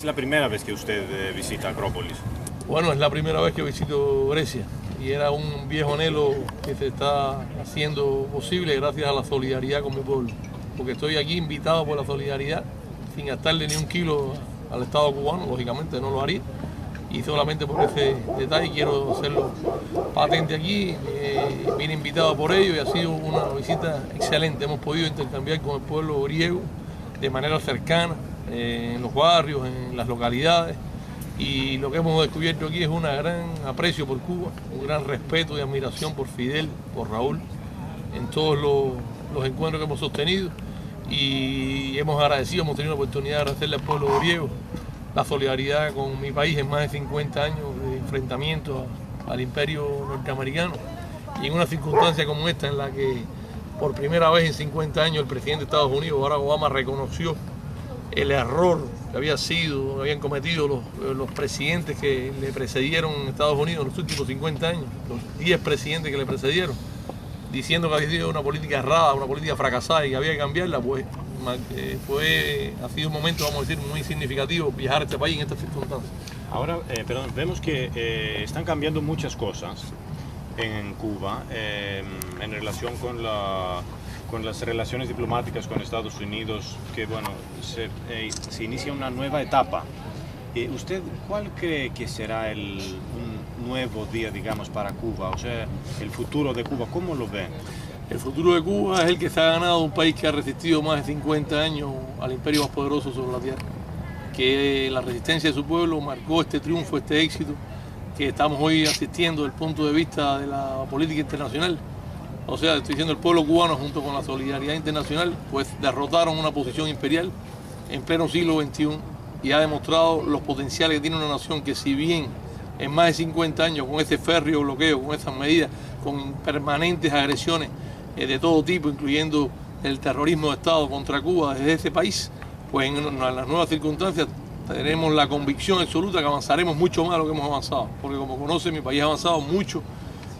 ¿Es la primera vez que usted visita Acrópolis? Bueno, es la primera vez que visito Grecia y era un viejo anhelo que se está haciendo posible gracias a la solidaridad con mi pueblo. Porque estoy aquí invitado por la solidaridad, sin gastarle ni un kilo al Estado cubano, lógicamente no lo haría. Y solamente por ese detalle quiero hacerlo patente aquí. Vine invitado por ello y ha sido una visita excelente. Hemos podido intercambiar con el pueblo griego de manera cercana, en los barrios, en las localidades. Y lo que hemos descubierto aquí es un gran aprecio por Cuba, un gran respeto y admiración por Fidel, por Raúl, en todos los encuentros que hemos sostenido. Y hemos tenido la oportunidad de agradecerle al pueblo griego la solidaridad con mi país en más de 50 años de enfrentamiento al imperio norteamericano. Y en una circunstancia como esta, en la que por primera vez en 50 años el presidente de Estados Unidos, Barack Obama, reconoció el error que habían cometido los presidentes que le precedieron en Estados Unidos en los últimos 50 años, los 10 presidentes que le precedieron, diciendo que había sido una política errada, una política fracasada y que había que cambiarla, pues ha sido un momento, vamos a decir, muy significativo viajar a este país en estas circunstancias. Ahora, vemos que están cambiando muchas cosas en Cuba en relación con las relaciones diplomáticas con Estados Unidos, que bueno, se inicia una nueva etapa. ¿Usted cuál cree que será un nuevo día, digamos, para Cuba? O sea, el futuro de Cuba, ¿cómo lo ve? El futuro de Cuba es el que se ha ganado un país que ha resistido más de 50 años al imperio más poderoso sobre la tierra. Que la resistencia de su pueblo marcó este triunfo, este éxito que estamos hoy asistiendo desde el punto de vista de la política internacional. O sea, estoy diciendo, el pueblo cubano junto con la solidaridad internacional, pues derrotaron una posición imperial en pleno siglo XXI y ha demostrado los potenciales que tiene una nación que, si bien en más de 50 años con ese férreo bloqueo, con esas medidas, con permanentes agresiones de todo tipo, incluyendo el terrorismo de Estado contra Cuba desde ese país, pues en las nuevas circunstancias tenemos la convicción absoluta que avanzaremos mucho más de lo que hemos avanzado, porque como conoce, mi país ha avanzado mucho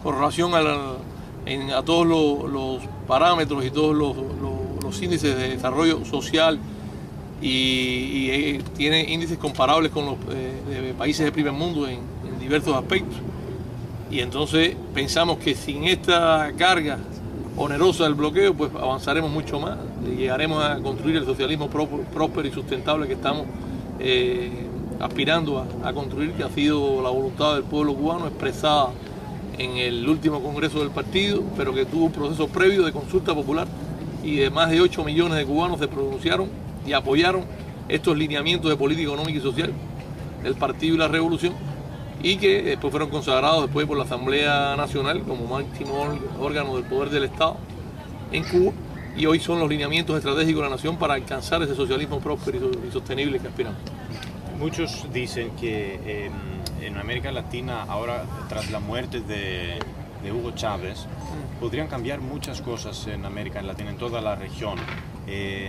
con relación a todos los parámetros y todos los índices de desarrollo social y tiene índices comparables con los de países del primer mundo en diversos aspectos. Y entonces pensamos que sin esta carga onerosa del bloqueo, pues avanzaremos mucho más y llegaremos a construir el socialismo próspero y sustentable que estamos aspirando a construir, que ha sido la voluntad del pueblo cubano expresada en el último congreso del partido, pero que tuvo un proceso previo de consulta popular y de más de 8 millones de cubanos se pronunciaron y apoyaron estos lineamientos de política económica y social del Partido y la Revolución, y que después fueron consagrados después por la Asamblea Nacional como máximo órgano del poder del Estado en Cuba, y hoy son los lineamientos estratégicos de la nación para alcanzar ese socialismo próspero y sostenible que aspiramos. Muchos dicen que en América Latina, ahora tras la muerte de Hugo Chávez, podrían cambiar muchas cosas en América Latina, en toda la región.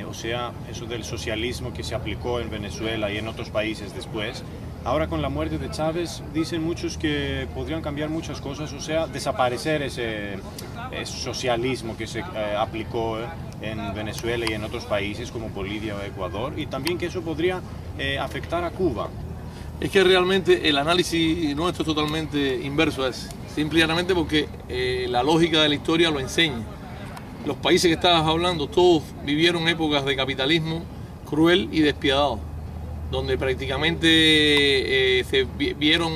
O sea, eso del socialismo que se aplicó en Venezuela y en otros países después. Ahora con la muerte de Chávez dicen muchos que podrían cambiar muchas cosas, o sea, desaparecer ese socialismo que se aplicó en Venezuela y en otros países como Bolivia o Ecuador, y también que eso podría afectar a Cuba. Es que realmente el análisis nuestro es totalmente inverso a eso, simplemente porque la lógica de la historia lo enseña. Los países que estabas hablando, todos vivieron épocas de capitalismo cruel y despiadado, donde prácticamente se vieron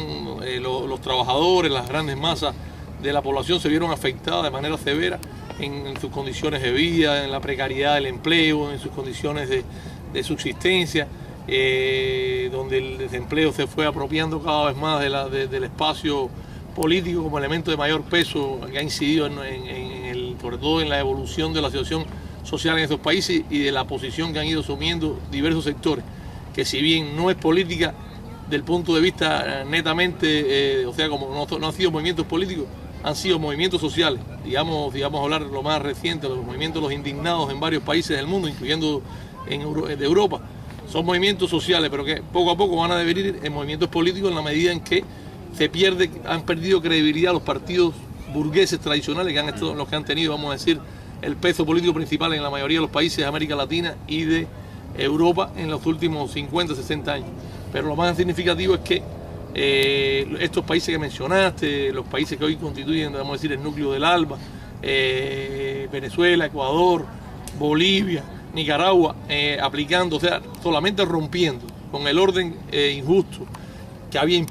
los trabajadores, las grandes masas de la población se vieron afectadas de manera severa en sus condiciones de vida, en la precariedad del empleo, en sus condiciones de subsistencia, donde el desempleo se fue apropiando cada vez más del espacio político como elemento de mayor peso que ha incidido sobre todo en la evolución de la situación social en esos países y de la posición que han ido asumiendo diversos sectores, que si bien no es política del punto de vista netamente, o sea, como no han sido movimientos políticos, han sido movimientos sociales, digamos hablar lo más reciente, los movimientos de los indignados en varios países del mundo, incluyendo de Europa, son movimientos sociales, pero que poco a poco van a devenir en movimientos políticos en la medida en que han perdido credibilidad los partidos burgueses tradicionales los que han tenido, vamos a decir, el peso político principal en la mayoría de los países de América Latina y de Europa en los últimos 50, 60 años. pero lo más significativo es que estos países que mencionaste, los países que hoy constituyen, vamos a decir, el núcleo del ALBA, Venezuela, Ecuador, Bolivia, Nicaragua, aplicando, o sea, solamente rompiendo con el orden injusto que habían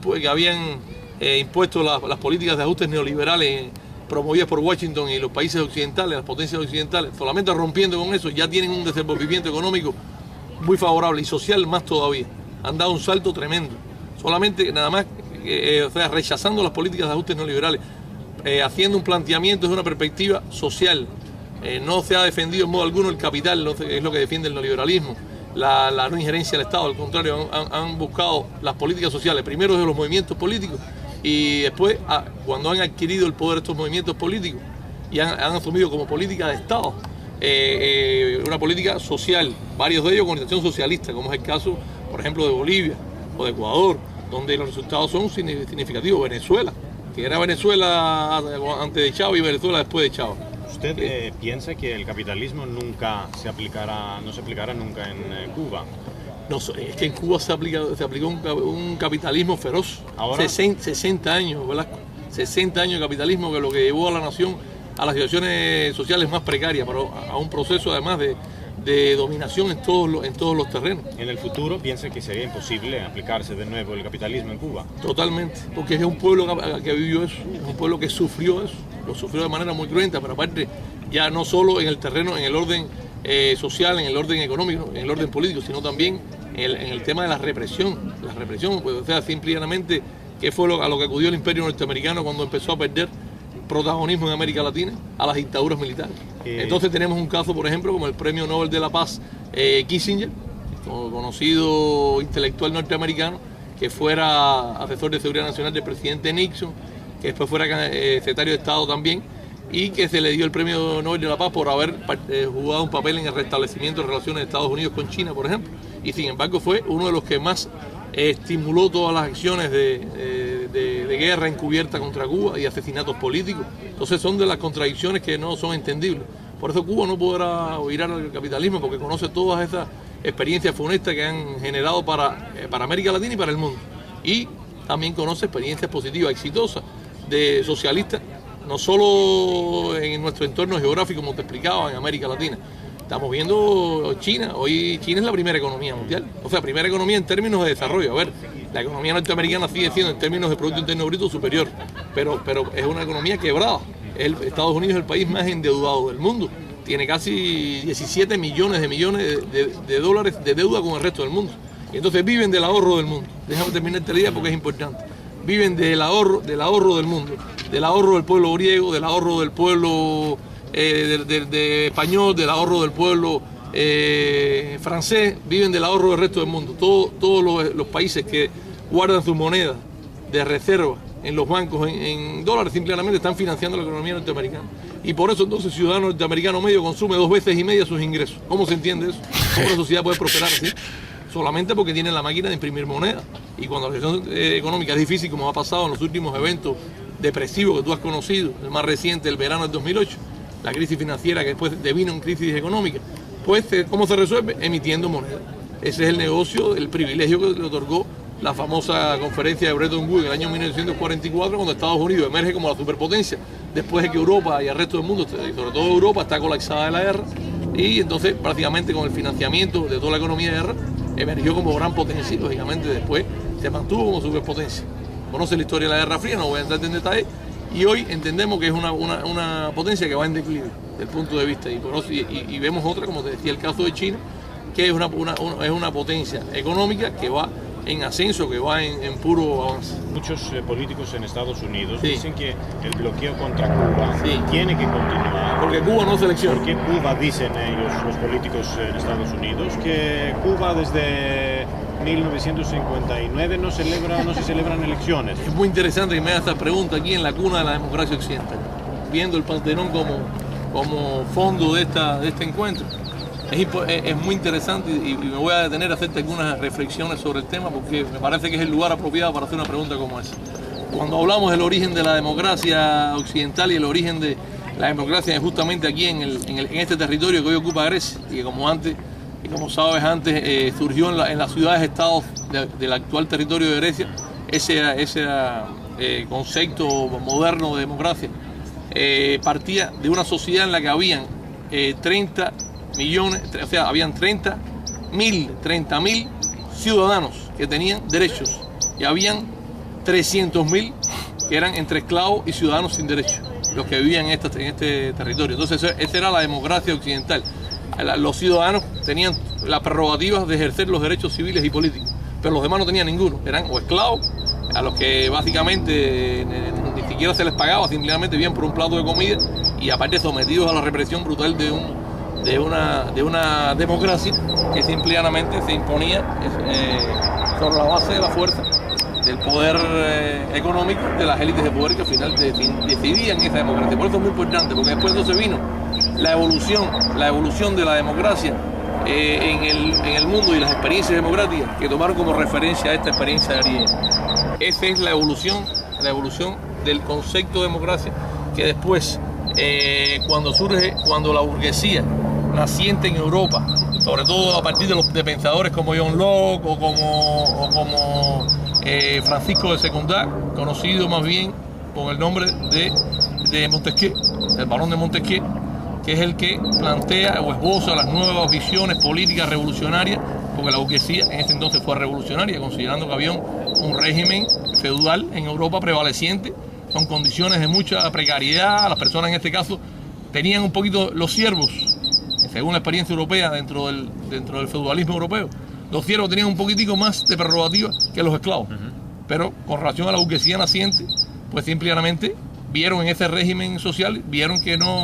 impuesto las políticas de ajustes neoliberales promovidas por Washington y los países occidentales, las potencias occidentales, solamente rompiendo con eso, ya tienen un desenvolvimiento económico muy favorable y social más todavía. Han dado un salto tremendo. Solamente nada más, o sea, rechazando las políticas de ajustes neoliberales, haciendo un planteamiento desde una perspectiva social. No se ha defendido en modo alguno el capital, es lo que defiende el neoliberalismo, la no injerencia del Estado. Al contrario, han buscado las políticas sociales, primero desde los movimientos políticos y después, cuando han adquirido el poder estos movimientos políticos y han asumido como política de Estado una política social, varios de ellos con orientación socialista, como es el caso, por ejemplo, de Bolivia o de Ecuador, donde los resultados son significativos. Venezuela, que era Venezuela antes de Chávez y Venezuela después de Chávez. ¿Usted piensa que el capitalismo nunca no se aplicará nunca en Cuba? No, es que en Cuba se aplicó un capitalismo feroz. Ahora 60 años, Velasco. 60 años de capitalismo, que es lo que llevó a la nación a las situaciones sociales más precarias, pero a un proceso además de dominación en todos los terrenos. ¿En el futuro piensa que sería imposible aplicarse de nuevo el capitalismo en Cuba? Totalmente, porque es un pueblo que vivió eso, es un pueblo que sufrió eso, lo sufrió de manera muy cruenta, pero aparte ya no solo en el terreno, en el orden social, en el orden económico, en el orden político, sino también en el tema de la represión. La represión, pues, o sea, simplemente, ¿qué fue a lo que acudió el Imperio norteamericano cuando empezó a perder protagonismo en América Latina? A las dictaduras militares. Entonces tenemos un caso, por ejemplo, como el Premio Nobel de la Paz Kissinger, conocido intelectual norteamericano, que fuera asesor de seguridad nacional del presidente Nixon, que después fuera secretario de Estado también, y que se le dio el Premio Nobel de la Paz por haber jugado un papel en el restablecimiento de relaciones de Estados Unidos con China, por ejemplo. Y sin embargo fue uno de los que más estimuló todas las acciones de guerra encubierta contra Cuba y asesinatos políticos. Entonces son de las contradicciones que no son entendibles. Por eso Cuba no podrá virar al capitalismo, porque conoce todas esas experiencias funestas que han generado para América Latina y para el mundo. Y también conoce experiencias positivas, exitosas, de socialistas, no solo en nuestro entorno geográfico, como te explicaba, en América Latina. Estamos viendo China. Hoy China es la primera economía mundial. O sea, primera economía en términos de desarrollo. A ver, la economía norteamericana sigue siendo en términos de Producto Interno Bruto superior, pero es una economía quebrada. Estados Unidos es el país más endeudado del mundo. Tiene casi 17 millones de dólares de deuda con el resto del mundo. Y entonces viven del ahorro del mundo. Déjame terminar esta idea porque es importante. Viven del ahorro del mundo, del ahorro del pueblo griego, del ahorro del pueblo de español, del ahorro del pueblo francés, viven del ahorro del resto del mundo. Todos los países que guardan sus monedas de reserva en los bancos en dólares simplemente están financiando la economía norteamericana. Y por eso entonces el ciudadano norteamericano medio consume 2 veces y media sus ingresos. ¿Cómo se entiende eso? ¿Cómo la sociedad puede prosperar así? Solamente porque tienen la máquina de imprimir moneda. Y cuando la situación económica es difícil, como ha pasado en los últimos eventos depresivos que tú has conocido, el más reciente, el verano del 2008, la crisis financiera que después devino en crisis económica, pues ¿cómo se resuelve? Emitiendo moneda. Ese es el negocio, el privilegio que le otorgó la famosa conferencia de Bretton Woods en el año 1944, cuando Estados Unidos emerge como la superpotencia, después de que Europa y el resto del mundo, sobre todo Europa, está colapsada de la guerra, y entonces prácticamente con el financiamiento de toda la economía de guerra, emergió como gran potencia y lógicamente después se mantuvo como superpotencia. Conoce la historia de la Guerra Fría, no voy a entrar en detalle, y hoy entendemos que es una potencia que va en declive desde el punto de vista, y vemos otra, como te decía, el caso de China, que es una potencia económica que va en ascenso, que va en puro avance. Muchos políticos en Estados Unidos Sí. dicen que el bloqueo contra Cuba Sí. tiene que continuar. Porque Cuba no selecciona. Porque Cuba, dicen ellos, los políticos en Estados Unidos, que Cuba desde 1959 no se celebran elecciones. Es muy interesante que me haga esta pregunta aquí en la cuna de la democracia occidental, viendo el Partenón como fondo de este encuentro. Es muy interesante y me voy a detener a hacerte algunas reflexiones sobre el tema porque me parece que es el lugar apropiado para hacer una pregunta como esa. Cuando hablamos del origen de la democracia occidental y el origen de la democracia justamente aquí en este territorio que hoy ocupa Grecia y que como sabes antes surgió en las ciudades-estados del actual territorio de Grecia, ese concepto moderno de democracia, partía de una sociedad en la que habían 30 millones, o sea, habían 30.000 ciudadanos que tenían derechos y habían 300.000 que eran entre esclavos y ciudadanos sin derechos, los que vivían en este territorio. Entonces esa era la democracia occidental. Los ciudadanos tenían las prerrogativas de ejercer los derechos civiles y políticos, pero los demás no tenían ninguno, eran o esclavos, a los que básicamente ni siquiera se les pagaba, simplemente vivían por un plato de comida y aparte sometidos a la represión brutal de una democracia que simplemente se imponía sobre la base de la fuerza, del poder económico, de las élites de poder que al final decidían esa democracia. Por eso es muy importante, porque después entonces vino la evolución de la democracia en el mundo y las experiencias democráticas que tomaron como referencia a esta experiencia griega. Esa es la evolución del concepto de democracia que después, cuando la burguesía naciente en Europa, sobre todo a partir de pensadores como John Locke o como Francisco de Secundá, conocido más bien con el nombre de Montesquieu, el barón de Montesquieu, que es el que plantea o esboza las nuevas visiones políticas revolucionarias, porque la burguesía en ese entonces fue revolucionaria, considerando que había un régimen feudal en Europa prevaleciente, con condiciones de mucha precariedad. Las personas en este caso tenían un poquito los siervos, según la experiencia europea dentro del feudalismo europeo, los siervos tenían un poquitico más de prerrogativa que los esclavos. Pero con relación a la burguesía naciente, pues simplemente vieron en ese régimen social, vieron que no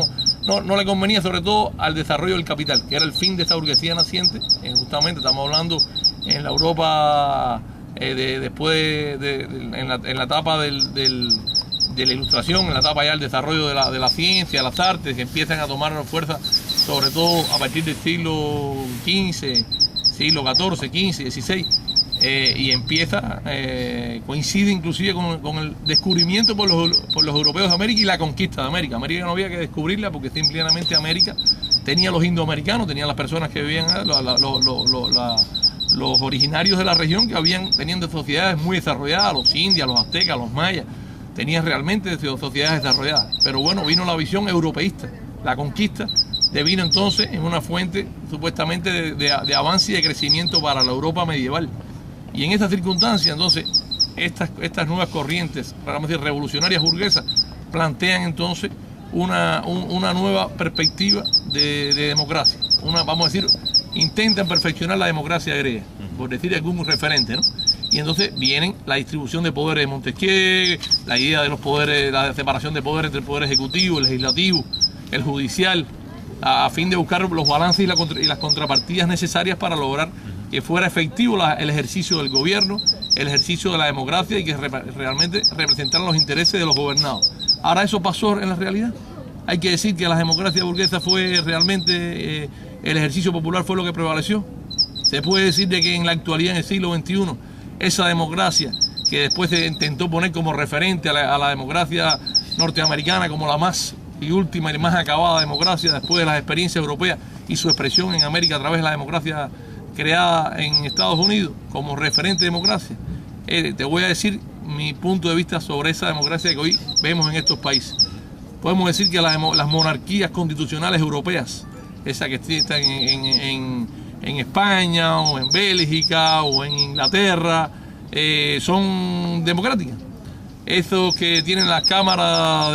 le convenía, sobre todo al desarrollo del capital, que era el fin de esa burguesía naciente. Justamente estamos hablando en la Europa después en la etapa de la ilustración, en la etapa ya del desarrollo de la ciencia, las artes, que empiezan a tomar fuerza, sobre todo a partir del siglo XV, siglo XIV, XV, XVI, y empieza, coincide inclusive con el descubrimiento por los europeos de América y la conquista de América. América no había que descubrirla porque simplemente América tenía los indoamericanos, tenía las personas que vivían, los originarios de la región que tenían de sociedades muy desarrolladas, los indios, los aztecas, los mayas, tenían realmente sociedades desarrolladas. Pero bueno, vino la visión europeísta, la conquista devino entonces en una fuente supuestamente de avance y de crecimiento para la Europa medieval. Y en estas circunstancias, entonces, estas nuevas corrientes, vamos a decir, revolucionarias burguesas, plantean entonces una nueva perspectiva de democracia. Vamos a decir, intentan perfeccionar la democracia griega, por decir algún referente, ¿no? Y entonces vienen la distribución de poderes de Montesquieu, la idea de los poderes, la separación de poderes entre el poder ejecutivo, el legislativo, el judicial, a fin de buscar los balances y las contrapartidas necesarias para lograr que fuera efectivo el ejercicio del gobierno, el ejercicio de la democracia y que realmente representaran los intereses de los gobernados. Ahora, ¿eso pasó en la realidad? Hay que decir que la democracia burguesa fue realmente, el ejercicio popular fue lo que prevaleció. Se puede decir de que en la actualidad, en el siglo XXI, esa democracia que después se intentó poner como referente a la democracia norteamericana como la más y última y más acabada democracia después de las experiencias europeas y su expresión en América a través de la democracia creada en Estados Unidos como referente de democracia. Te voy a decir mi punto de vista sobre esa democracia que hoy vemos en estos países. Podemos decir que las monarquías constitucionales europeas, esas que están en España o en Bélgica o en Inglaterra, son democráticas. Esos que tienen las cámaras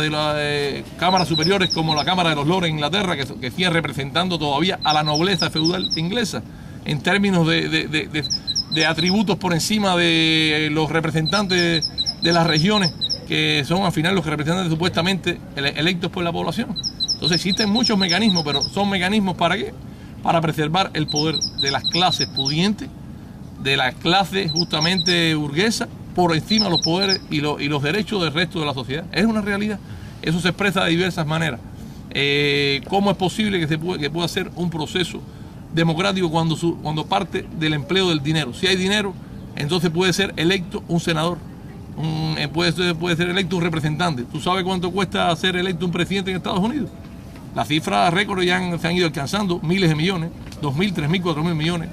cámaras superiores como la Cámara de los Lores en Inglaterra, que siguen representando todavía a la nobleza feudal inglesa en términos de atributos por encima de los representantes de las regiones, que son al final los representantes supuestamente electos por la población. Entonces existen muchos mecanismos, pero ¿son mecanismos para qué? Para preservar el poder de las clases pudientes, de las clases justamente burguesas, por encima de los poderes y los derechos del resto de la sociedad. Es una realidad. Eso se expresa de diversas maneras. ¿Cómo es posible que pueda ser un proceso democrático cuando parte del empleo del dinero? Si hay dinero, entonces puede ser electo un senador, puede ser electo un representante. ¿Tú sabes cuánto cuesta ser electo un presidente en Estados Unidos? Las cifras récord ya se han ido alcanzando miles de millones, 2.000, 3.000, 4.000 millones,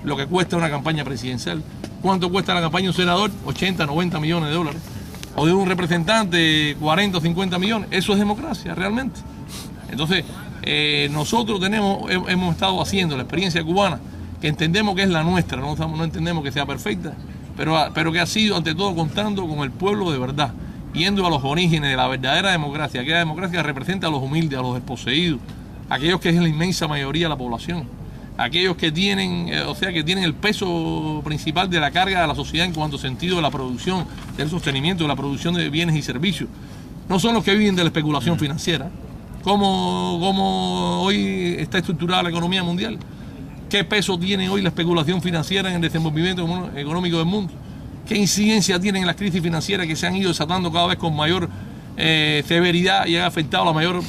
lo que cuesta una campaña presidencial. ¿Cuánto cuesta la campaña de un senador? 80, 90 millones de dólares. O de un representante, 40 o 50 millones. Eso es democracia, realmente. Entonces, nosotros hemos estado haciendo la experiencia cubana, que entendemos que es la nuestra, no entendemos que sea perfecta, pero que ha sido ante todo contando con el pueblo de verdad, yendo a los orígenes de la verdadera democracia, aquella democracia que representa a los humildes, a los desposeídos, aquellos que es la inmensa mayoría de la población, aquellos que tienen, que tienen el peso principal de la carga de la sociedad en cuanto sentido de la producción, del sostenimiento, de la producción de bienes y servicios. No son los que viven de la especulación financiera. ¿Cómo hoy está estructurada la economía mundial? ¿Qué peso tiene hoy la especulación financiera en el desenvolvimiento económico del mundo? ¿Qué incidencia tienen las crisis financieras que se han ido desatando cada vez con mayor severidad y han afectado a la mayor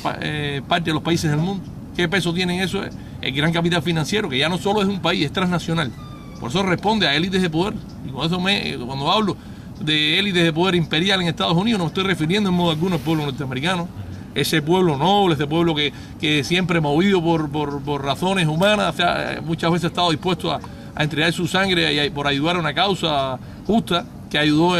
parte de los países del mundo? ¿Qué peso tienen eso? El gran capital financiero, que ya no solo es un país, es transnacional. Por eso responde a élites de poder. Y con eso cuando hablo de élites de poder imperial en Estados Unidos, no me estoy refiriendo en modo alguno al pueblo norteamericano. Ese pueblo noble, ese pueblo que siempre movido por razones humanas, muchas veces ha estado dispuesto a entregar su sangre por ayudar a una causa justa, que ayudó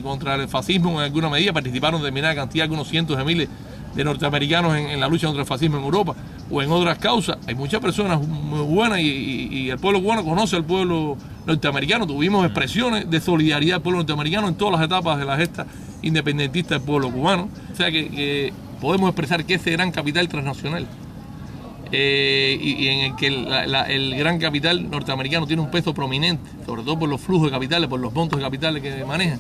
contra el fascismo en alguna medida. Participaron determinada cantidad, algunos cientos de miles de norteamericanos en la lucha contra el fascismo en Europa o en otras causas. Hay muchas personas muy buenas y el pueblo cubano conoce al pueblo norteamericano. Tuvimos expresiones de solidaridad del pueblo norteamericano en todas las etapas de la gesta independentista del pueblo cubano. O sea que podemos expresar que ese gran capital transnacional y en el que el gran capital norteamericano tiene un peso prominente, sobre todo por los flujos de capitales, por los montos de capitales que manejan,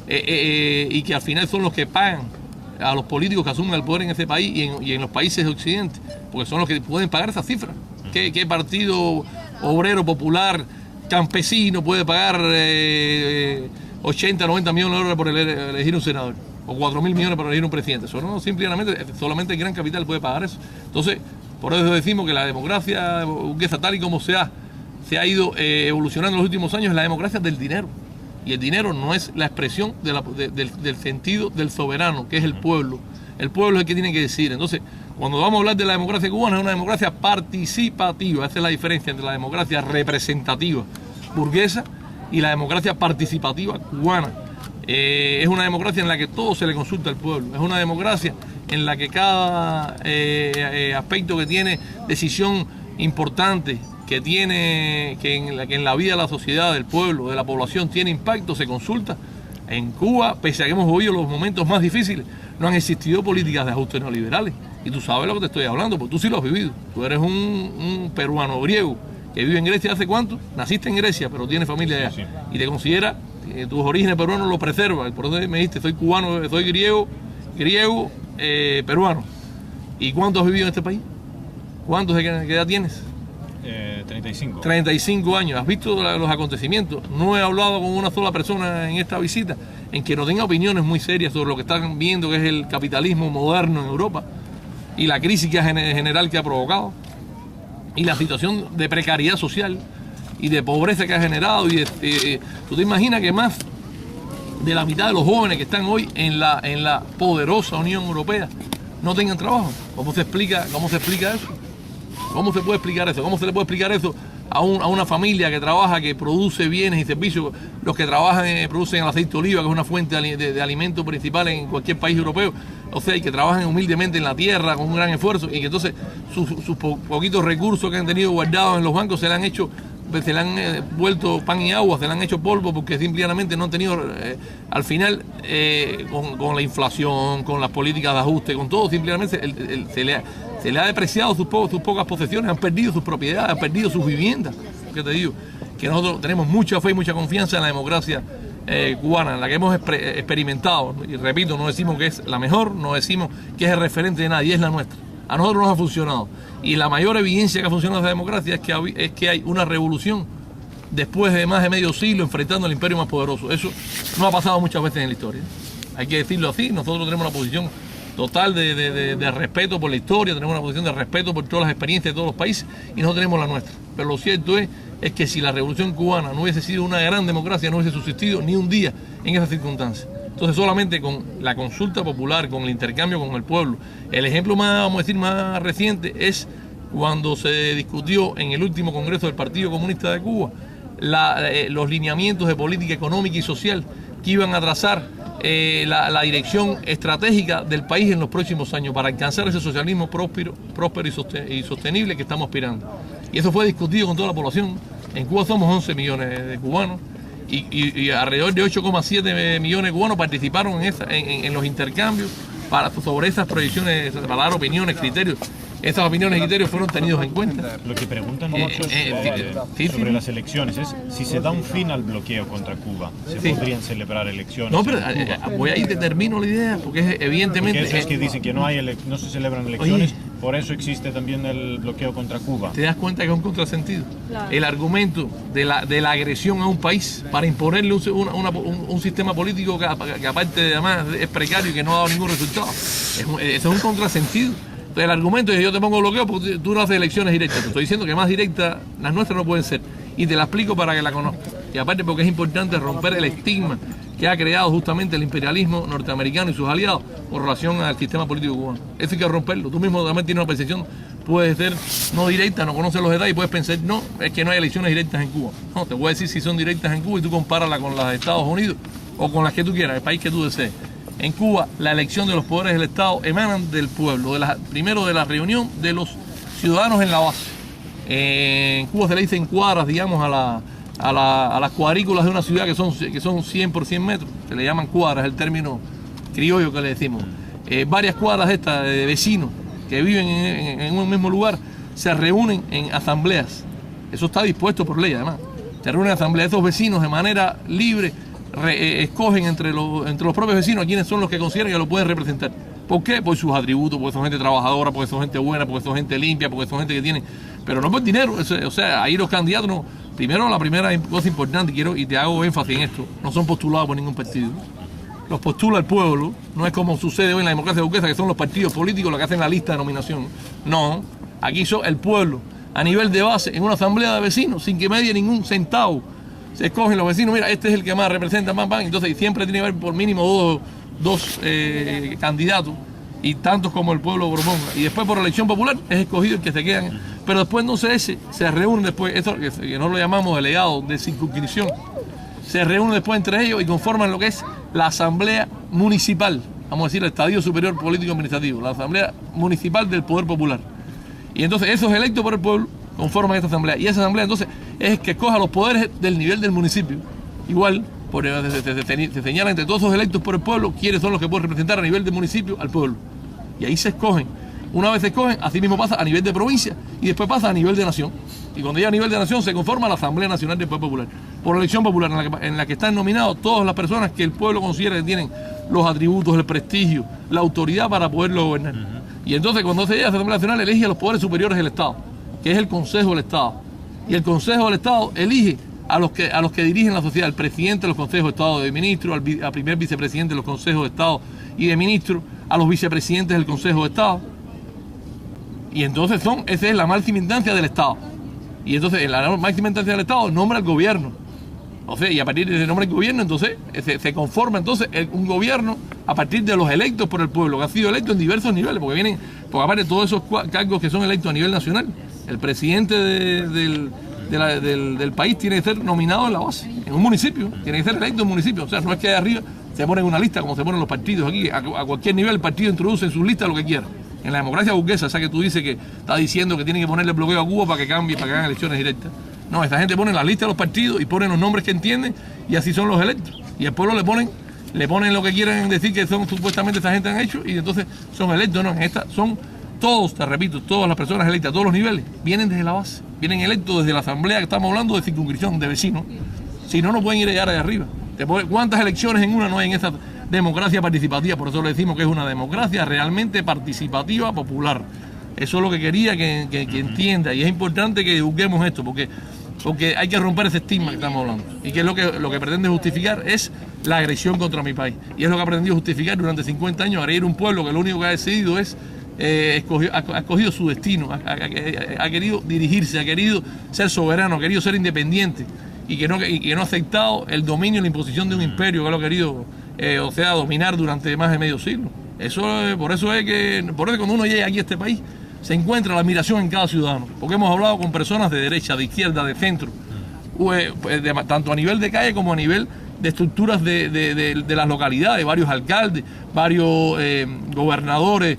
y que al final son los que pagan a los políticos que asumen el poder en ese país y en los países de Occidente, porque son los que pueden pagar esa cifra. ¿Qué partido obrero, popular, campesino puede pagar 80, 90 millones de dólares por elegir un senador? O 4.000 millones para elegir un presidente? Eso no, solamente el gran capital puede pagar eso. Entonces, por eso decimos que la democracia burguesa, tal y como se ha ido evolucionando en los últimos años, es la democracia del dinero. Y el dinero no es la expresión del sentido del soberano, que es el pueblo. El pueblo es el que tiene que decidir. Entonces, cuando vamos a hablar de la democracia cubana, es una democracia participativa. Esa es la diferencia entre la democracia representativa burguesa y la democracia participativa cubana. Es una democracia en la que todo se le consulta al pueblo. Es una democracia en la que cada aspecto que tiene decisión importante, que en la vida de la sociedad, del pueblo, de la población, tiene impacto, se consulta. En Cuba, pese a que hemos vivido los momentos más difíciles, no han existido políticas de ajuste neoliberales. Y tú sabes lo que te estoy hablando, porque tú sí lo has vivido. Tú eres un peruano griego que vive en Grecia. ¿Hace cuánto? Naciste en Grecia, pero tienes familia allá. Sí. Y te considera tus orígenes peruanos lo preservan. Por eso me dijiste, soy cubano, soy griego, peruano. ¿Y cuánto has vivido en este país? ¿Cuántos de qué edad tienes? 35. 35 años. ¿Has visto los acontecimientos? No he hablado con una sola persona en esta visita en que no tenga opiniones muy serias sobre lo que están viendo, que es el capitalismo moderno en Europa y la crisis general que ha provocado y la situación de precariedad social y de pobreza que ha generado. ¿Tú te imaginas que más de la mitad de los jóvenes que están hoy en la poderosa Unión Europea no tengan trabajo? ¿Cómo se explica eso? ¿Cómo se puede explicar eso? ¿Cómo se le puede explicar eso a una familia que trabaja, que produce bienes y servicios? Los que trabajan producen el aceite de oliva, que es una fuente de alimento principal en cualquier país europeo. O sea, y que trabajan humildemente en la tierra con un gran esfuerzo, y que entonces sus poquitos recursos que han tenido guardados en los bancos se le han vuelto pan y agua, se le han hecho polvo, porque simplemente no han tenido, al final, con la inflación, con las políticas de ajuste, con todo, simplemente se le ha depreciado sus pocas posesiones, han perdido sus propiedades, han perdido sus viviendas. ¿Qué te digo? Que nosotros tenemos mucha fe y mucha confianza en la democracia cubana, en la que hemos experimentado. Y repito, no decimos que es la mejor, no decimos que es el referente de nadie, es la nuestra. A nosotros nos ha funcionado. Y la mayor evidencia que ha funcionado esa democracia es que hay una revolución después de más de medio siglo enfrentando al imperio más poderoso. Eso no ha pasado muchas veces en la historia. Hay que decirlo así. Nosotros tenemos una posición total de respeto por la historia, tenemos una posición de respeto por todas las experiencias de todos los países, y no tenemos la nuestra. Pero lo cierto es que si la revolución cubana no hubiese sido una gran democracia, no hubiese subsistido ni un día en esas circunstancias. Entonces, solamente con la consulta popular, con el intercambio con el pueblo. El ejemplo más reciente es cuando se discutió en el último congreso del Partido Comunista de Cuba los lineamientos de política económica y social que iban a trazar la dirección estratégica del país en los próximos años para alcanzar ese socialismo próspero y sostenible que estamos aspirando. Y eso fue discutido con toda la población. En Cuba somos 11 millones de cubanos y alrededor de 8,7 millones de cubanos participaron en los intercambios sobre esas proyecciones, para dar opiniones, criterios. Estas opiniones y criterios fueron tenidos en cuenta. Lo que preguntan muchos sobre las elecciones es si se da un fin al bloqueo contra Cuba, ¿se podrían celebrar elecciones? No, pero voy ahí te termino la idea, porque evidentemente... Porque es que dicen que no se celebran elecciones, por eso existe también el bloqueo contra Cuba. ¿Te das cuenta que es un contrasentido? Claro. El argumento de la agresión a un país para imponerle un sistema político que aparte de además es precario y que no ha dado ningún resultado. Eso es un contrasentido. Entonces el argumento es que yo te pongo bloqueo porque tú no haces elecciones directas. Te estoy diciendo que más directas las nuestras no pueden ser. Y te la explico para que la conozcas. Y aparte porque es importante romper el estigma que ha creado justamente el imperialismo norteamericano y sus aliados con relación al sistema político cubano. Eso hay que romperlo. Tú mismo también tienes una percepción, puede ser no directa, no conoces los detalles y puedes pensar, no, es que no hay elecciones directas en Cuba. No, te voy a decir si son directas en Cuba y tú compárala con las de Estados Unidos o con las que tú quieras, el país que tú desees. En Cuba, la elección de los poderes del Estado emanan del pueblo, primero de la reunión de los ciudadanos en la base. En Cuba se le dicen cuadras, digamos, a las cuadrículas de una ciudad que son 100 por 100 metros. Se le llaman cuadras, es el término criollo que le decimos. Varias cuadras estas de vecinos que viven en un mismo lugar se reúnen en asambleas. Eso está dispuesto por ley, además. Se reúnen en asambleas. Esos vecinos de manera libre escogen entre los propios vecinos a quienes son los que consideran que lo pueden representar. ¿Por qué? Por sus atributos, porque son gente trabajadora, porque son gente buena, porque son gente limpia, porque son gente que tiene... Pero no por dinero, o sea, ahí los candidatos no... Primero, la primera cosa importante, y te hago énfasis en esto, no son postulados por ningún partido. Los postula el pueblo, no es como sucede hoy en la democracia burguesa, que son los partidos políticos los que hacen la lista de nominación. No, aquí son el pueblo, a nivel de base, en una asamblea de vecinos, sin que medie ningún centavo. Se escogen los vecinos, mira, este es el que más representa, entonces siempre tiene que haber por mínimo dos candidatos y tantos como el pueblo proponga. Y después por elección popular es escogido el que se quedan. Pero después entonces se reúnen después, esto que no lo llamamos delegados de circunscripción, se reúnen después entre ellos y conforman lo que es la asamblea municipal, vamos a decir el estadio superior político administrativo, la asamblea municipal del poder popular. Y entonces esos electos por el pueblo conforman esta asamblea. Y esa asamblea entonces es que coja los poderes del nivel del municipio. Igual, se señala entre todos esos electos por el pueblo quiénes son los que pueden representar a nivel del municipio al pueblo. Y ahí se escogen. Una vez se escogen, así mismo pasa a nivel de provincia y después pasa a nivel de nación. Y cuando llega a nivel de nación se conforma la Asamblea Nacional del Poder Popular. Por elección popular, en la que están nominados todas las personas que el pueblo considera que tienen los atributos, el prestigio, la autoridad para poderlo gobernar. Y entonces cuando se llega a la Asamblea Nacional elige a los poderes superiores del Estado, que es el Consejo del Estado. Y el Consejo del Estado elige a los que dirigen la sociedad, al presidente de los consejos de Estado de ministros, al primer vicepresidente de los consejos de Estado y de ministros, a los vicepresidentes del Consejo de Estado. Y entonces esa es la máxima instancia del Estado. Y entonces en la máxima instancia del Estado nombra al gobierno. O sea, y a partir de ese nombre del gobierno, entonces se conforma entonces un gobierno a partir de los electos por el pueblo, que ha sido electo en diversos niveles, porque aparte de todos esos cargos que son electos a nivel nacional, el presidente del país tiene que ser nominado en la base, en un municipio, tiene que ser electo en un municipio. O sea, no es que de arriba se pone en una lista como se ponen los partidos aquí, a cualquier nivel el partido introduce en su lista lo que quiera. En la democracia burguesa, esa que tú dices que está diciendo que tiene que ponerle bloqueo a Cuba para que cambie, para que hagan elecciones directas. No, esta gente pone la lista de los partidos y ponen los nombres que entienden y así son los electos. Y al pueblo le ponen lo que quieren decir que son supuestamente esta gente han hecho y entonces son electos. No, en esta son todos, te repito, todas las personas electas a todos los niveles, vienen desde la base, vienen electos desde la asamblea que estamos hablando de circunscripción, de vecinos. Si no, no pueden ir a llegar de arriba. ¿Cuántas elecciones en una no hay en esta democracia participativa? Por eso le decimos que es una democracia realmente participativa popular. Eso es lo que quería que entienda, y es importante que divulguemos esto, porque hay que romper ese estigma que estamos hablando. Y que es lo que pretende justificar es la agresión contra mi país. Y es lo que ha pretendido justificar durante 50 años, agredir un pueblo que lo único que ha decidido es, ha escogido su destino, ha querido dirigirse, ha querido ser soberano, ha querido ser independiente, y que no ha aceptado el dominio y la imposición de un imperio que lo ha querido, dominar durante más de medio siglo. Por eso cuando uno llega aquí a este país, se encuentra la admiración en cada ciudadano, porque hemos hablado con personas de derecha, de izquierda, de centro. tanto a nivel de calle como a nivel de estructuras de las localidades, varios alcaldes, varios gobernadores,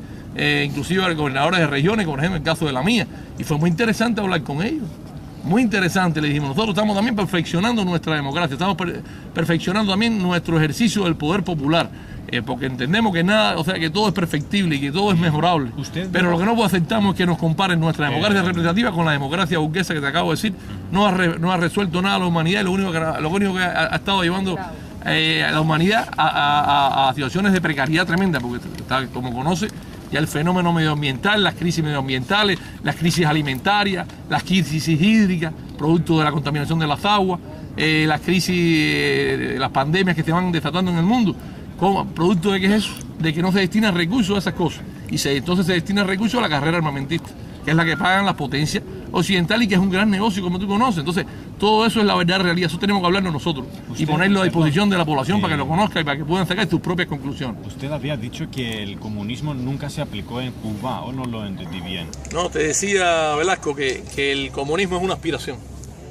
inclusive gobernadores de regiones, por ejemplo el caso de la mía, y fue muy interesante hablar con ellos. Muy interesante, le dijimos, nosotros estamos también perfeccionando nuestra democracia, estamos perfeccionando también nuestro ejercicio del poder popular, porque entendemos que nada, o sea, que todo es perfectible y que todo es mejorable. Pero lo que no aceptamos es que nos comparen nuestra democracia representativa con la democracia burguesa que te acabo de decir. No ha resuelto nada a la humanidad y lo único que ha estado llevando a la humanidad a situaciones de precariedad tremenda, porque como conoce, ya el fenómeno medioambiental, las crisis medioambientales, las crisis alimentarias, las crisis hídricas, producto de la contaminación de las aguas, las crisis, las pandemias que se van desatando en el mundo, producto de qué es eso, de que no se destinan recursos a esas cosas, y entonces se destina recursos a la carrera armamentista, que es la que pagan las potencias occidentales y que es un gran negocio como tú conoces. Entonces todo eso es la verdad realidad, eso tenemos que hablarlo nosotros y ponerlo a disposición de la población para que lo conozca y para que puedan sacar sus propias conclusiones. Usted había dicho que el comunismo nunca se aplicó en Cuba, ¿o no lo entendí bien? No, te decía, Velasco, que el comunismo es una aspiración,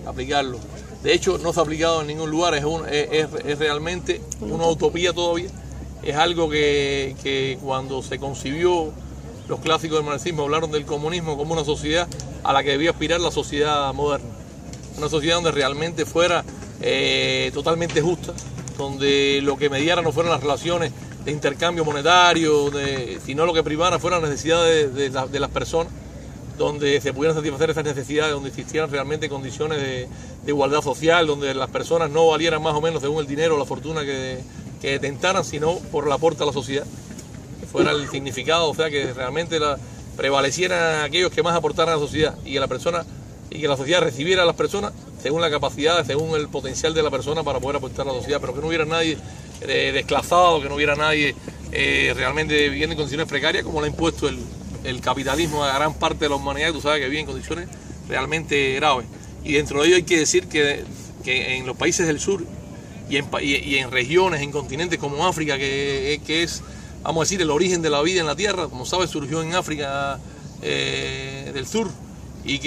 aplicarlo. De hecho, no se ha aplicado en ningún lugar, es realmente una utopía todavía. Es algo que cuando se concibió, los clásicos del marxismo hablaron del comunismo como una sociedad a la que debía aspirar la sociedad moderna. Una sociedad donde realmente fuera totalmente justa, donde lo que mediara no fueran las relaciones de intercambio monetario, sino lo que primara fueran las necesidades de las personas, donde se pudieran satisfacer esas necesidades, donde existieran realmente condiciones de igualdad social, donde las personas no valieran más o menos según el dinero o la fortuna que tentaran, sino por el aporte a la sociedad. Fuera el significado, o sea, que realmente prevalecieran aquellos que más aportaran a la sociedad y que la sociedad recibiera a las personas según la capacidad, según el potencial de la persona para poder aportar a la sociedad, pero que no hubiera nadie desclasado, que no hubiera nadie realmente viviendo en condiciones precarias como lo ha impuesto el capitalismo a gran parte de la humanidad, que tú sabes que vive en condiciones realmente graves. Y dentro de ello hay que decir que en los países del sur y en regiones, en continentes como África, que es, vamos a decir, el origen de la vida en la Tierra, como sabes, surgió en África del Sur, y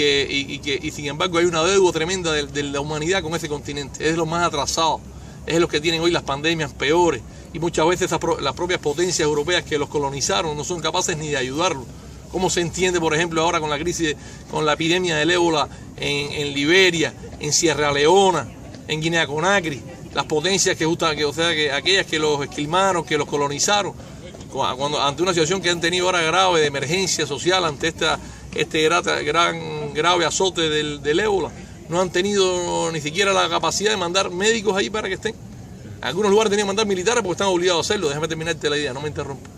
sin embargo hay una deuda tremenda de la humanidad con ese continente. Es lo más atrasado, es los que tienen hoy las pandemias peores, y muchas veces las propias potencias europeas que los colonizaron no son capaces ni de ayudarlos. ¿Cómo se entiende, por ejemplo, ahora con la crisis, con la epidemia del ébola en Liberia, en Sierra Leona, en Guinea Conakry? Las potencias que aquellas que los esquilmaron, que los colonizaron, ante una situación que han tenido ahora grave de emergencia social, ante este grave azote del ébola, no han tenido ni siquiera la capacidad de mandar médicos ahí para que estén. En algunos lugares tenían que mandar militares porque están obligados a hacerlo. Déjame terminarte la idea, no me interrumpa.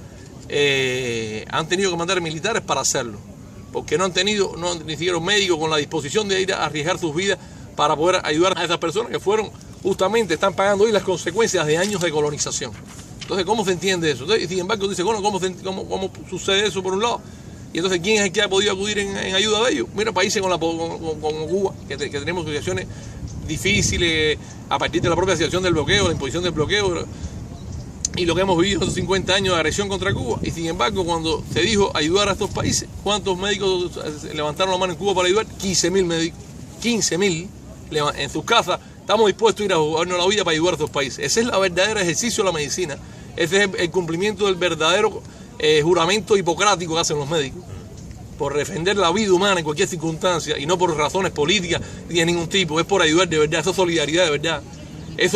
Han tenido que mandar militares para hacerlo, porque no han ni siquiera médicos con la disposición de ir a arriesgar sus vidas para poder ayudar a esas personas que están pagando hoy las consecuencias de años de colonización. Entonces, ¿cómo se entiende eso? Entonces, sin embargo, dice, bueno, ¿cómo sucede eso por un lado? Y entonces, ¿quién es el que ha podido acudir en ayuda de ellos? Mira, países como Cuba, que tenemos situaciones difíciles a partir de la propia situación del bloqueo, la imposición del bloqueo, y lo que hemos vivido en estos 50 años de agresión contra Cuba. Y sin embargo, cuando se dijo ayudar a estos países, ¿cuántos médicos levantaron la mano en Cuba para ayudar? 15.000 médicos. 15.000 en sus casas. Estamos dispuestos a ir a jugarnos la vida para ayudar a estos países. Ese es el verdadero ejercicio de la medicina. Ese es el cumplimiento del verdadero juramento hipocrático que hacen los médicos. Por defender la vida humana en cualquier circunstancia y no por razones políticas ni de ningún tipo. Es por ayudar de verdad. Eso es solidaridad de verdad.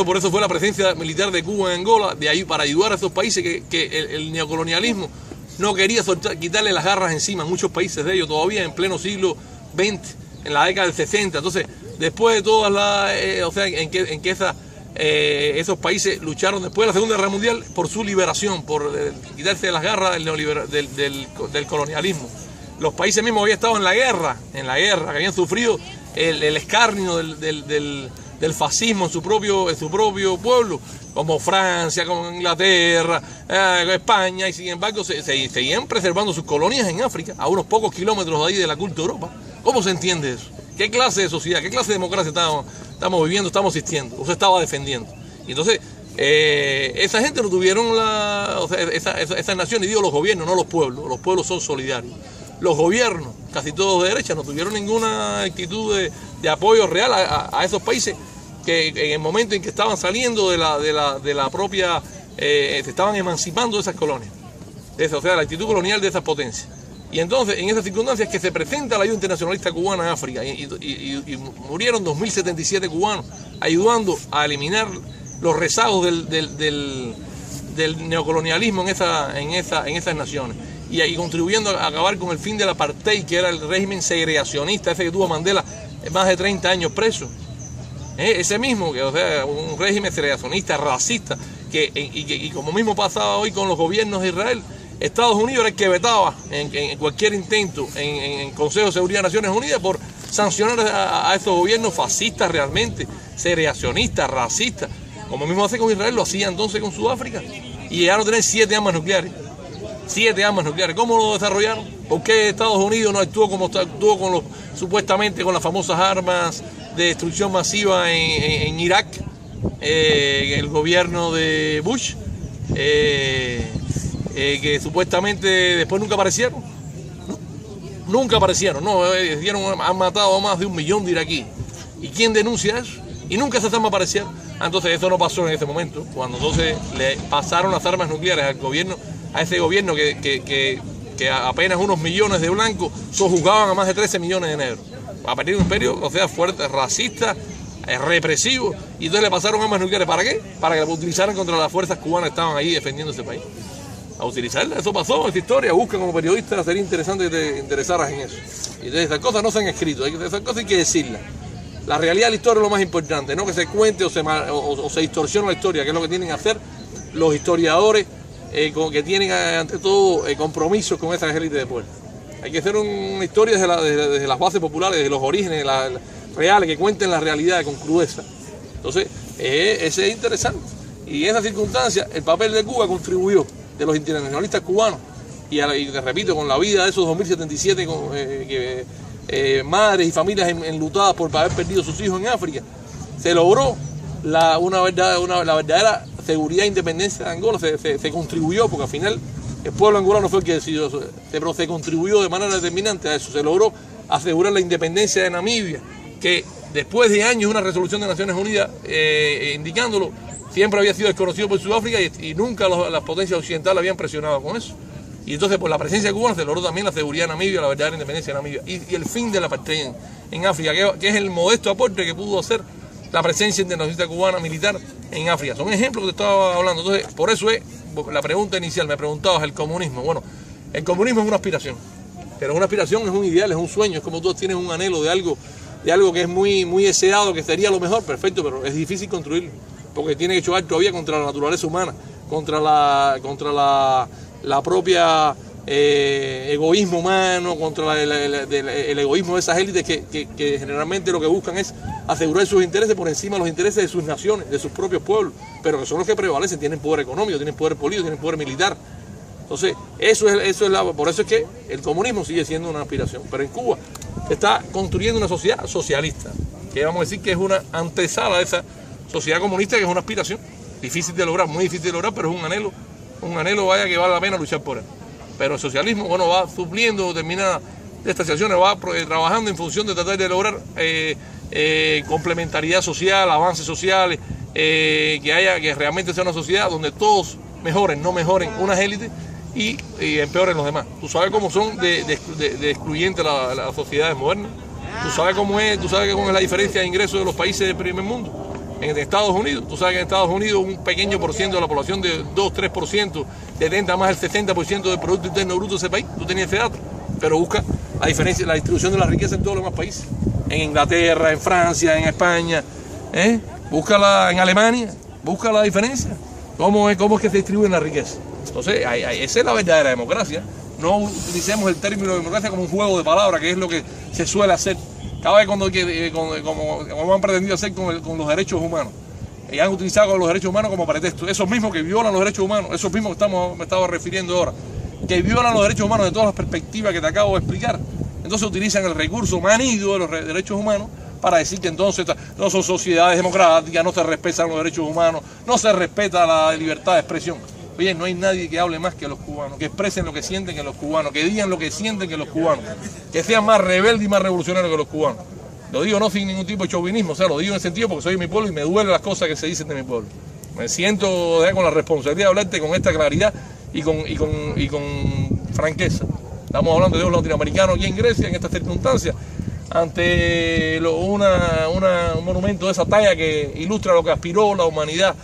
Por eso fue la presencia militar de Cuba en Angola, para ayudar a estos países que el neocolonialismo no quería quitarle las garras encima. Muchos países de ellos todavía en pleno siglo XX, en la década del 60. Entonces, después de todas esos países lucharon después de la Segunda Guerra Mundial por su liberación, por quitarse de las garras del colonialismo. Los países mismos habían estado en la guerra, que habían sufrido el escarnio del fascismo en su propio pueblo, como Francia, como Inglaterra, España, y sin embargo seguían preservando sus colonias en África, a unos pocos kilómetros de ahí de la culta Europa. ¿Cómo se entiende eso? ¿Qué clase de sociedad, qué clase de democracia estamos viviendo, estamos asistiendo, o se estaba defendiendo? Y entonces, esa gente no tuvieron esas naciones, digo los gobiernos, no los pueblos son solidarios. los gobiernos, casi todos de derecha, no tuvieron ninguna actitud de apoyo real a esos países que en el momento en que estaban saliendo de la propia, se estaban emancipando de esas colonias, o sea, la actitud colonial de esas potencias. Y entonces, en esas circunstancias que se presenta la ayuda internacionalista cubana en África y murieron 2.077 cubanos ayudando a eliminar los rezagos del neocolonialismo en esas naciones y contribuyendo a acabar con el fin del apartheid, que era el régimen segregacionista, ese que tuvo Mandela más de 30 años preso. Ese mismo, o sea, un régimen segregacionista, racista, y como mismo pasaba hoy con los gobiernos de Israel, Estados Unidos era el que vetaba en cualquier intento en el Consejo de Seguridad de Naciones Unidas por sancionar a estos gobiernos fascistas realmente, segregacionistas, racistas. Como mismo hace con Israel, lo hacía entonces con Sudáfrica. Y llegaron a tener 7 armas nucleares. 7 armas nucleares. ¿Cómo lo desarrollaron? ¿Por qué Estados Unidos no actuó como actuó supuestamente con las famosas armas de destrucción masiva en Irak? El gobierno de Bush. Que supuestamente después nunca aparecieron. Nunca aparecieron, no, han matado a más de 1 millón de iraquíes. ¿Y quién denuncia eso? Y nunca esas armas aparecieron. Entonces eso no pasó en ese momento, cuando entonces le pasaron las armas nucleares al gobierno, a ese gobierno que apenas unos millones de blancos sojuzgaban a más de 13 millones de negros. A partir de un imperio, o sea, fuerte, racista, represivo, y entonces le pasaron armas nucleares. ¿Para qué? Para que las utilizaran contra las fuerzas cubanas que estaban ahí defendiendo ese país. A utilizarla, eso pasó, esta historia, busca como periodista, sería interesante que te interesaras en eso. Y entonces esas cosas no se han escrito, esas cosas hay que decirlas. La realidad de la historia es lo más importante, no que se cuente o se distorsione la historia, que es lo que tienen que hacer los historiadores que tienen ante todo compromisos con esas élites de pueblo. Hay que hacer una historia desde las bases populares, desde los orígenes reales, que cuenten la realidad con crudeza. Entonces, ese es interesante. Y en esa circunstancia, el papel de Cuba contribuyó, de los internacionalistas cubanos, y te repito, con la vida de esos 2077 madres y familias enlutadas por haber perdido sus hijos en África, se logró la verdadera seguridad e independencia de Angola. Se contribuyó, porque al final el pueblo angolano fue el que decidió eso, pero se contribuyó de manera determinante a eso. Se logró asegurar la independencia de Namibia, que después de años una resolución de Naciones Unidas indicándolo, siempre había sido desconocido por Sudáfrica y nunca las potencias occidentales habían presionado con eso. Y entonces por la presencia cubana se logró también la seguridad de Namibia, la verdadera independencia de Namibia y el fin de la apartheid en África, que es el modesto aporte que pudo hacer la presencia internacionalista cubana militar en África. Son ejemplos que te estaba hablando. Entonces, por eso es la pregunta inicial, me preguntabas el comunismo. Bueno, el comunismo es una aspiración, pero una aspiración es un ideal, es un sueño, es como tú tienes un anhelo de algo que es muy deseado, que sería lo mejor, perfecto, pero es difícil construirlo, porque tiene que chocar todavía contra la naturaleza humana, contra la propia egoísmo humano, contra el egoísmo de esas élites que generalmente lo que buscan es asegurar sus intereses por encima de los intereses de sus naciones, de sus propios pueblos, pero que son los que prevalecen, tienen poder económico, tienen poder político, tienen poder militar. Entonces, por eso es que el comunismo sigue siendo una aspiración, pero en Cuba se está construyendo una sociedad socialista, que vamos a decir que es una antesala de esa sociedad comunista, que es una aspiración difícil de lograr, muy difícil de lograr, pero es un anhelo vaya que vale la pena luchar por él. Pero el socialismo, bueno, va supliendo determinadas de estas situaciones, va trabajando en función de tratar de lograr complementariedad social, avances sociales, que realmente sea una sociedad donde todos mejoren, no mejoren unas élites y empeoren los demás. Tú sabes cómo son de excluyentes las sociedades modernas. Tú sabes cómo es la diferencia de ingresos de los países del primer mundo. En Estados Unidos, tú sabes que en Estados Unidos un pequeño por ciento de la población, de 2-3%, detenta más del 60% del Producto Interno Bruto de ese país. Tú tenías ese dato, pero busca la diferencia, la distribución de la riqueza en todos los demás países. En Inglaterra, en Francia, en España, búscala en Alemania, busca la diferencia. ¿Cómo es que se distribuye la riqueza? Entonces, esa es la verdadera democracia. No utilicemos el término democracia como un juego de palabras, que es lo que se suele hacer. Cada vez como han pretendido hacer con los derechos humanos. Y han utilizado los derechos humanos como pretexto. Esos mismos que violan los derechos humanos, esos mismos que me estaba refiriendo ahora, que violan los derechos humanos de todas las perspectivas que te acabo de explicar. Entonces utilizan el recurso manido de los derechos humanos para decir que entonces no son sociedades democráticas, no se respetan los derechos humanos, no se respeta la libertad de expresión. Oye, no hay nadie que hable más que los cubanos, que expresen lo que sienten que los cubanos, que digan lo que sienten que los cubanos, que sean más rebeldes y más revolucionarios que los cubanos. Lo digo no sin ningún tipo de chauvinismo, o sea, lo digo en el sentido porque soy de mi pueblo y me duelen las cosas que se dicen de mi pueblo. Me siento con la responsabilidad de hablarte con esta claridad y con franqueza. Estamos hablando de un latinoamericano aquí en Grecia, en estas circunstancias, ante un monumento de esa talla que ilustra lo que aspiró la humanidad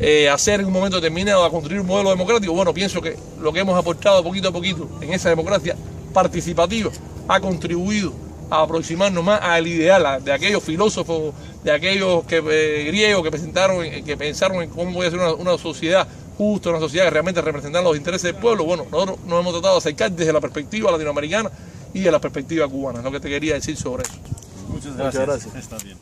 a hacer en un momento determinado, a construir un modelo democrático. Bueno, pienso que lo que hemos aportado poquito a poquito en esa democracia participativa ha contribuido a aproximarnos más al ideal de aquellos filósofos, de aquellos griegos que pensaron en cómo puede ser una sociedad justa, una sociedad que realmente representara los intereses del pueblo. Bueno, nosotros nos hemos tratado de acercar desde la perspectiva latinoamericana y de la perspectiva cubana. Es lo que te quería decir sobre eso. Muchas gracias. Está bien.